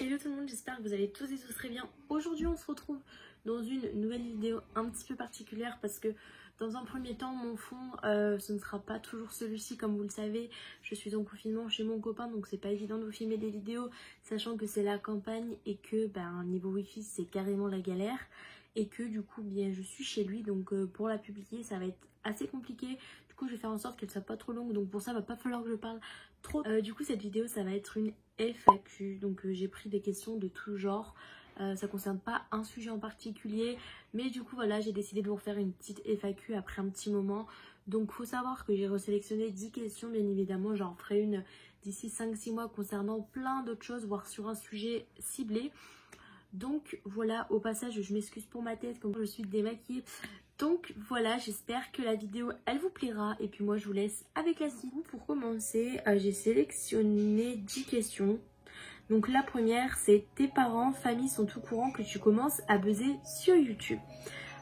Hello tout le monde, j'espère que vous allez tous et tous très bien. Aujourd'hui on se retrouve dans une nouvelle vidéo un petit peu particulière parce que dans un premier temps mon fond ce ne sera pas toujours celui-ci comme vous le savez. Je suis en confinement chez mon copain donc c'est pas évident de vous filmer des vidéos sachant que c'est la campagne et que niveau wifi c'est carrément la galère. Et que du coup bien je suis chez lui donc pour la publier ça va être assez compliqué. Du coup je vais faire en sorte qu'elle soit pas trop longue donc pour ça il va pas falloir que je parle trop. Du coup cette vidéo ça va être une FAQ donc j'ai pris des questions de tout genre. Ça concerne pas un sujet en particulier mais du coup voilà j'ai décidé de vous refaire une petite FAQ après un petit moment. Donc faut savoir que j'ai resélectionné 10 questions bien évidemment, j'en ferai une d'ici 5-6 mois concernant plein d'autres choses voire sur un sujet ciblé. Donc voilà, au passage je m'excuse pour ma tête comme je suis démaquillée. Donc voilà, j'espère que la vidéo elle vous plaira et puis moi je vous laisse avec la suite. Pour commencer, j'ai sélectionné 10 questions. Donc la première c'est: tes parents, famille sont au courant que tu commences à buzzer sur YouTube?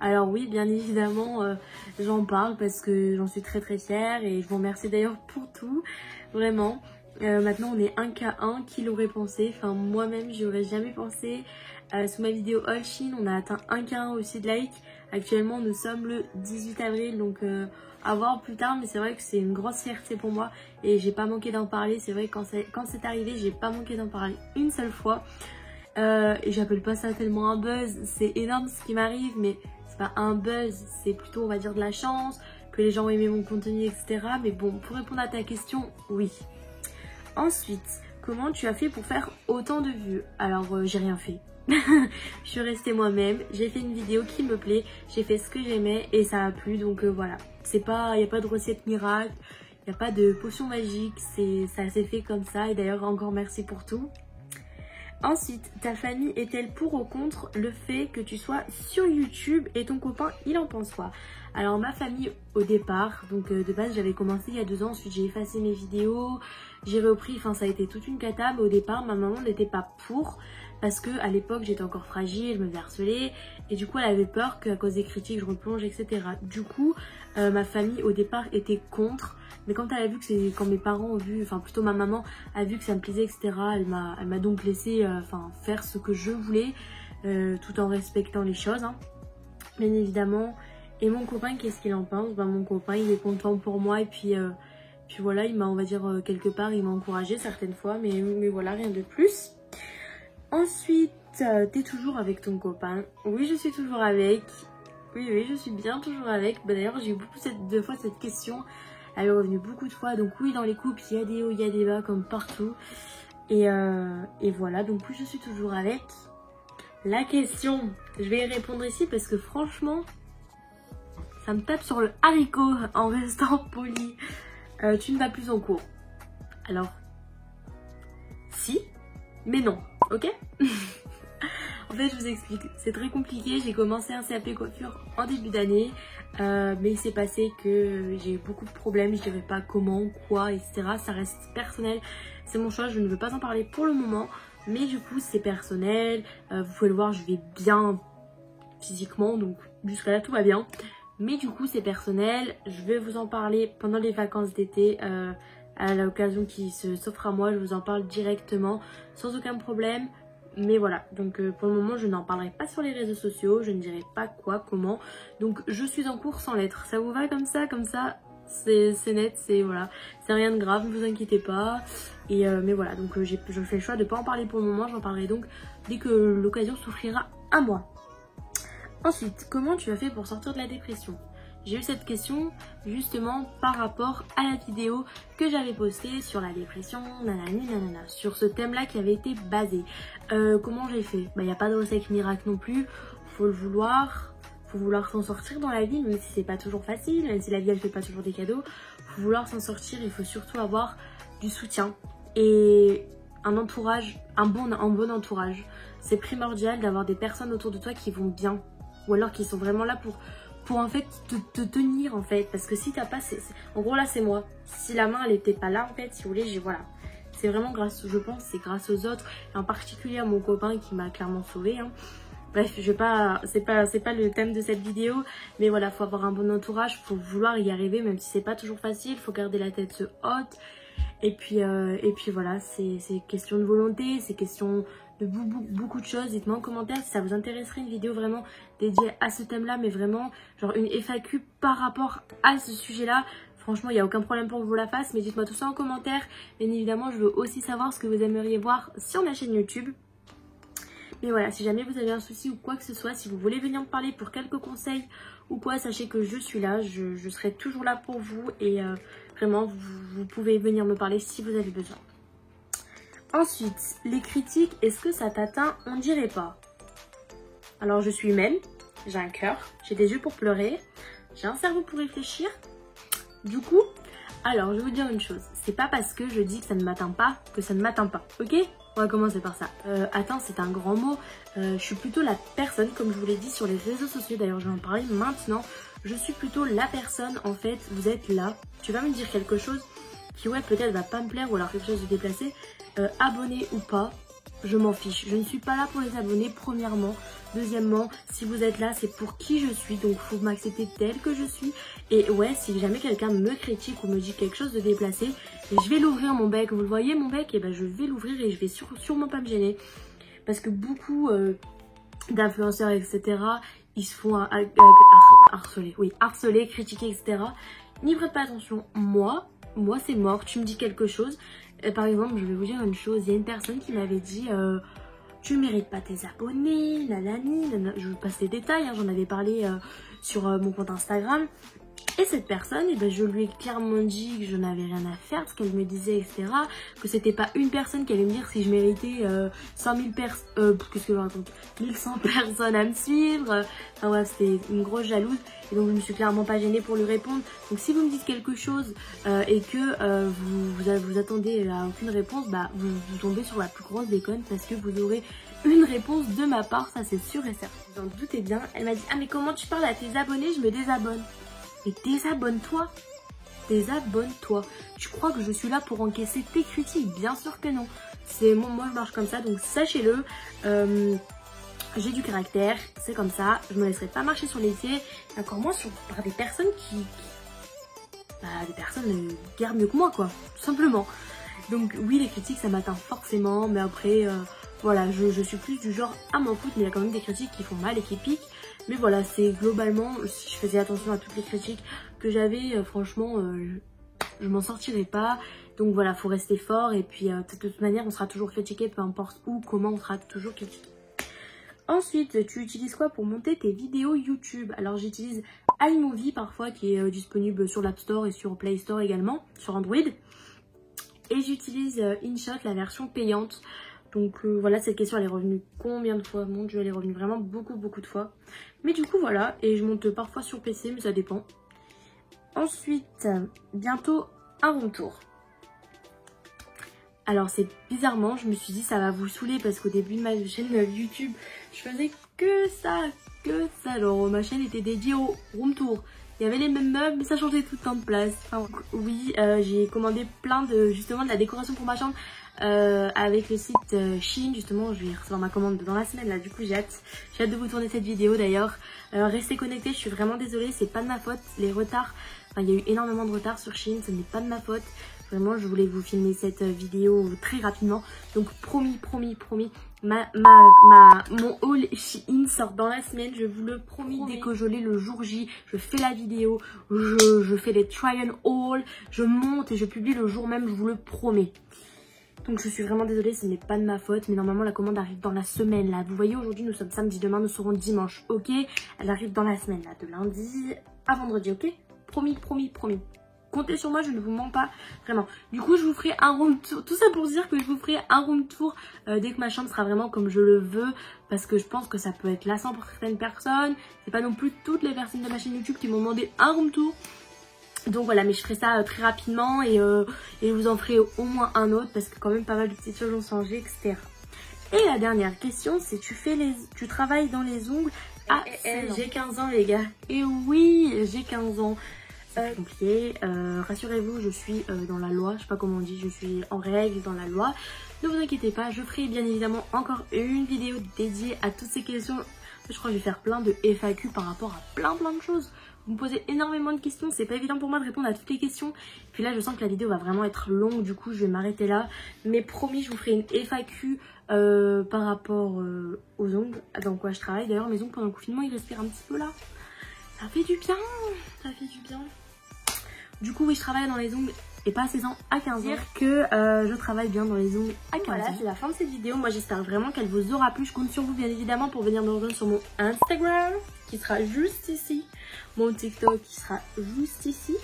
Alors oui, bien évidemment j'en parle parce que j'en suis très fière et je vous remercie d'ailleurs pour tout, vraiment. Maintenant on est 1K1, qui l'aurait pensé? Enfin moi-même j'y aurais jamais pensé. Sous ma vidéo All Shin on a atteint 1K1 aussi de likes. Actuellement nous sommes le 18 avril donc à voir plus tard, mais c'est vrai que c'est une grosse fierté pour moi et j'ai pas manqué d'en parler. C'est vrai que quand c'est arrivé j'ai pas manqué d'en parler une seule fois. Et j'appelle pas ça tellement un buzz, c'est énorme ce qui m'arrive mais c'est pas un buzz, c'est plutôt on va dire de la chance, que les gens ont aimé mon contenu etc. Mais bon, pour répondre à ta question, oui. Ensuite, comment tu as fait pour faire autant de vues? Alors j'ai rien fait. Je suis restée moi-même, j'ai fait une vidéo qui me plaît, j'ai fait ce que j'aimais et ça a plu donc voilà. Il n'y a pas de recette miracle, il n'y a pas de potion magique, ça s'est fait comme ça et d'ailleurs encore merci pour tout. Ensuite, ta famille est-elle pour ou contre le fait que tu sois sur YouTube et ton copain il en pense quoi? Alors ma famille au départ, donc de base j'avais commencé il y a 2 ans, ensuite j'ai effacé mes vidéos, j'ai repris, enfin ça a été toute une cata, mais au départ ma maman n'était pas pour parce que à l'époque j'étais encore fragile, je me faisais harceler et du coup elle avait peur qu'à cause des critiques je replonge etc. Du coup ma famille au départ était contre, mais quand elle a vu que c'est quand mes parents ont vu, enfin plutôt ma maman a vu que ça me plaisait etc. Elle m'a donc laissé faire ce que je voulais tout en respectant les choses hein, bien évidemment. Et mon copain, qu'est-ce qu'il en pense? Mon copain il est content pour moi et puis voilà, il m'a on va dire quelque part il m'a encouragé certaines fois mais voilà, rien de plus. Ensuite, t'es toujours avec ton copain? Oui, je suis toujours avec. Oui, je suis bien toujours avec. D'ailleurs, j'ai eu beaucoup de fois cette question. Elle est revenue beaucoup de fois. Donc oui, dans les couples, il y a des hauts, il y a des bas comme partout. Et voilà, donc oui, je suis toujours avec. La question, je vais y répondre ici parce que franchement, ça me tape sur le haricot en restant poli. Tu ne vas plus en cours. Alors, si, mais non. Ok. En fait je vous explique, c'est très compliqué, j'ai commencé un CAP coiffure en début d'année mais il s'est passé que j'ai eu beaucoup de problèmes, je dirais pas comment, quoi, etc. Ça reste personnel, c'est mon choix, je ne veux pas en parler pour le moment, mais du coup c'est personnel, vous pouvez le voir je vais bien physiquement donc jusqu'à là tout va bien, mais du coup c'est personnel, je vais vous en parler pendant les vacances d'été. À l'occasion qui s'offre à moi, je vous en parle directement sans aucun problème. Mais voilà, donc pour le moment je n'en parlerai pas sur les réseaux sociaux, je ne dirai pas quoi, comment. Donc je suis en cours sans lettres, ça vous va comme ça c'est net, c'est voilà, c'est rien de grave, ne vous inquiétez pas. Et mais voilà, donc je fais le choix de ne pas en parler pour le moment, j'en parlerai donc dès que l'occasion s'offrira à moi. Ensuite, comment tu as fait pour sortir de la dépression? J'ai eu cette question justement par rapport à la vidéo que j'avais postée sur la dépression, nanani nanana, sur ce thème-là qui avait été basé. Comment j'ai fait? Il n'y a pas de recette miracle non plus, faut vouloir s'en sortir dans la vie, même si c'est pas toujours facile, même si la vie elle fait pas toujours des cadeaux. Faut vouloir s'en sortir, il faut surtout avoir du soutien et un entourage, un bon entourage. C'est primordial d'avoir des personnes autour de toi qui vont bien, ou alors qui sont vraiment là pour en fait te tenir en fait, parce que si t'as pas, en gros là c'est moi, si la main elle était pas là en fait, si vous voulez, voilà, c'est vraiment grâce, je pense c'est grâce aux autres, et en particulier à mon copain qui m'a clairement sauvée hein. Bref, je vais pas, c'est pas le thème de cette vidéo, mais voilà, faut avoir un bon entourage, faut vouloir y arriver même si c'est pas toujours facile, faut garder la tête haute. Et puis voilà, c'est question de volonté, c'est question de beaucoup de choses. Dites-moi en commentaire si ça vous intéresserait une vidéo vraiment dédiée à ce thème-là, mais vraiment genre une FAQ par rapport à ce sujet-là. Franchement, il n'y a aucun problème pour que je vous la fasse, mais dites-moi tout ça en commentaire. Bien évidemment, je veux aussi savoir ce que vous aimeriez voir sur ma chaîne YouTube. Mais voilà, si jamais vous avez un souci ou quoi que ce soit, si vous voulez venir me parler pour quelques conseils ou quoi, sachez que je suis là, je serai toujours là pour vous et vraiment, vous pouvez venir me parler si vous avez besoin. Ensuite, les critiques, est-ce que ça t'atteint? On dirait pas. Alors, je suis humaine, j'ai un cœur, j'ai des yeux pour pleurer, j'ai un cerveau pour réfléchir. Du coup, alors, je vais vous dire une chose. C'est pas parce que je dis que ça ne m'atteint pas que ça ne m'atteint pas, ok? On va commencer par ça. Atteint, c'est un grand mot. Je suis plutôt la personne, comme je vous l'ai dit sur les réseaux sociaux, d'ailleurs je vais en parler maintenant. Je suis plutôt la personne, en fait, vous êtes là. Tu vas me dire quelque chose qui, ouais, peut-être va pas me plaire ou alors quelque chose de déplacé. Abonné ou pas, je m'en fiche. Je ne suis pas là pour les abonnés, premièrement. Deuxièmement, si vous êtes là, c'est pour qui je suis. Donc, il faut m'accepter telle que je suis. Et ouais, si jamais quelqu'un me critique ou me dit quelque chose de déplacé, je vais l'ouvrir mon bec. Vous le voyez, mon bec? Et ben, je vais l'ouvrir et je vais sûrement pas me gêner. Parce que beaucoup d'influenceurs, etc., ils se font harceler. Oui, harceler, critiquer, etc. N'y prête pas attention. Moi, c'est mort. Tu me dis quelque chose. Par exemple, je vais vous dire une chose. Il y a une personne qui m'avait dit... tu mérites pas tes abonnés, nanani, je vous passe les détails, hein, j'en avais parlé sur mon compte Instagram. Et cette personne, eh ben, je lui ai clairement dit que je n'avais rien à faire, ce qu'elle me disait, etc. Que c'était pas une personne qui allait me dire si je méritais 100 000 personnes, qu'est-ce que je raconte, 1100 personnes à me suivre. Enfin bref, c'était une grosse jalouse. Et donc je me suis clairement pas gênée pour lui répondre. Donc si vous me dites quelque chose et que vous attendez à aucune réponse, bah vous tombez sur la plus grosse déconne parce que vous aurez une réponse de ma part, ça c'est sûr et certain. Vous en doutez bien. Elle m'a dit ah mais comment tu parles à tes abonnés? Je me désabonne. Mais désabonne-toi. Désabonne-toi. Tu crois que je suis là pour encaisser tes critiques? Bien sûr que non. C'est moi je marche comme ça, donc sachez-le. J'ai du caractère, c'est comme ça. Je me laisserai pas marcher sur les pieds. Encore moins par des personnes des personnes guère mieux que moi, quoi. Tout simplement. Donc oui, les critiques, ça m'atteint forcément. Mais après, voilà, je suis plus du genre à m'en foutre. Mais il y a quand même des critiques qui font mal et qui piquent. Mais voilà, c'est globalement, si je faisais attention à toutes les critiques que j'avais, franchement, je m'en sortirais pas. Donc voilà, faut rester fort. Et puis, de toute manière, on sera toujours critiqué, peu importe où, comment, on sera toujours critiqué. Ensuite, tu utilises quoi pour monter tes vidéos YouTube? Alors, j'utilise iMovie parfois, qui est disponible sur l'App Store et sur Play Store également, sur Android. Et j'utilise InShot, la version payante. Donc voilà, cette question elle est revenue combien de fois? Mon dieu, elle est revenue vraiment beaucoup de fois. Mais du coup voilà, et je monte parfois sur PC, mais ça dépend. Ensuite, bientôt un room tour. Alors c'est bizarrement, je me suis dit ça va vous saouler parce qu'au début de ma chaîne YouTube, je faisais que ça. Alors ma chaîne était dédiée au room tour. Il y avait les mêmes meubles, mais ça changeait tout le temps de place. Enfin, oui, j'ai commandé plein justement de la décoration pour ma chambre. Avec le site Shein, justement je vais recevoir ma commande dans la semaine là, du coup j'ai hâte de vous tourner cette vidéo d'ailleurs. Restez connectés, je suis vraiment désolée, c'est pas de ma faute, les retards, enfin il y a eu énormément de retard sur Shein, ce n'est pas de ma faute, vraiment je voulais vous filmer cette vidéo très rapidement, donc promis, mon haul Shein sort dans la semaine, je vous le promis. Dès que je l'ai le jour J, je fais la vidéo, je fais les try and haul, je monte et je publie le jour même, je vous le promets. Donc je suis vraiment désolée, ce n'est pas de ma faute, mais normalement la commande arrive dans la semaine là. Vous voyez, aujourd'hui nous sommes samedi, demain nous serons dimanche, ok? Elle arrive dans la semaine là, de lundi à vendredi, ok? Promis. Comptez sur moi, je ne vous mens pas, vraiment. Du coup, je vous ferai un room tour, tout ça pour dire que je vous ferai un room tour dès que ma chambre sera vraiment comme je le veux. Parce que je pense que ça peut être lassant pour certaines personnes. C'est pas non plus toutes les personnes de ma chaîne YouTube qui m'ont demandé un room tour. Donc voilà, mais je ferai ça très rapidement et je vous en ferai au moins un autre parce que quand même pas mal de petites choses ont changé, etc. Et la dernière question, c'est tu travailles dans les ongles? J'ai 15 ans les gars. Et oui, j'ai 15 ans. C'est compliqué. Rassurez-vous, je suis dans la loi, je sais pas comment on dit, je suis en règle dans la loi. Ne vous inquiétez pas, je ferai bien évidemment encore une vidéo dédiée à toutes ces questions. Je crois que je vais faire plein de FAQ par rapport à plein de choses. Vous me posez énormément de questions, c'est pas évident pour moi de répondre à toutes les questions. Puis là je sens que la vidéo va vraiment être longue, du coup je vais m'arrêter là. Mais promis, je vous ferai une FAQ par rapport aux ongles, dans quoi je travaille. D'ailleurs mes ongles pendant le confinement ils respirent un petit peu là. Ça fait du bien, ça fait du bien. Du coup oui je travaille dans les ongles et pas à 16 ans, à 15 ans. Dire que je travaille bien dans les ongles à 15 ans. Voilà, c'est la fin de cette vidéo. Moi j'espère vraiment qu'elle vous aura plu. Je compte sur vous bien évidemment pour venir me rejoindre sur mon Instagram qui sera juste ici. Mon TikTok qui sera juste ici.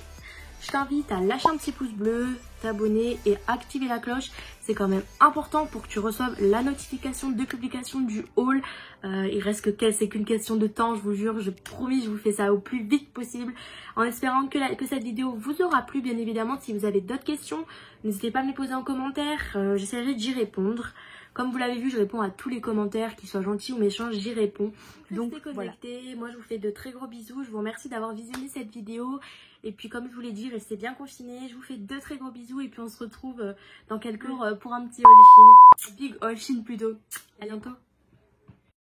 Je t'invite à lâcher un petit pouce bleu, t'abonner et activer la cloche. C'est quand même important pour que tu reçoives la notification de publication du haul. Il reste que c'est qu'une question de temps, je vous jure. Je promis, je vous fais ça au plus vite possible. En espérant que cette vidéo vous aura plu, bien évidemment. Si vous avez d'autres questions, n'hésitez pas à me les poser en commentaire. J'essaierai d'y répondre. Comme vous l'avez vu, je réponds à tous les commentaires, qu'ils soient gentils ou méchants, j'y réponds. Donc restez connectés. Voilà. Moi, je vous fais de très gros bisous. Je vous remercie d'avoir visionné cette vidéo. Et puis, comme je vous l'ai dit, restez bien confinés. Je vous fais de très gros bisous. Et puis, on se retrouve dans quelques jours pour un petit haul-in. Big haul-in plutôt. À bientôt.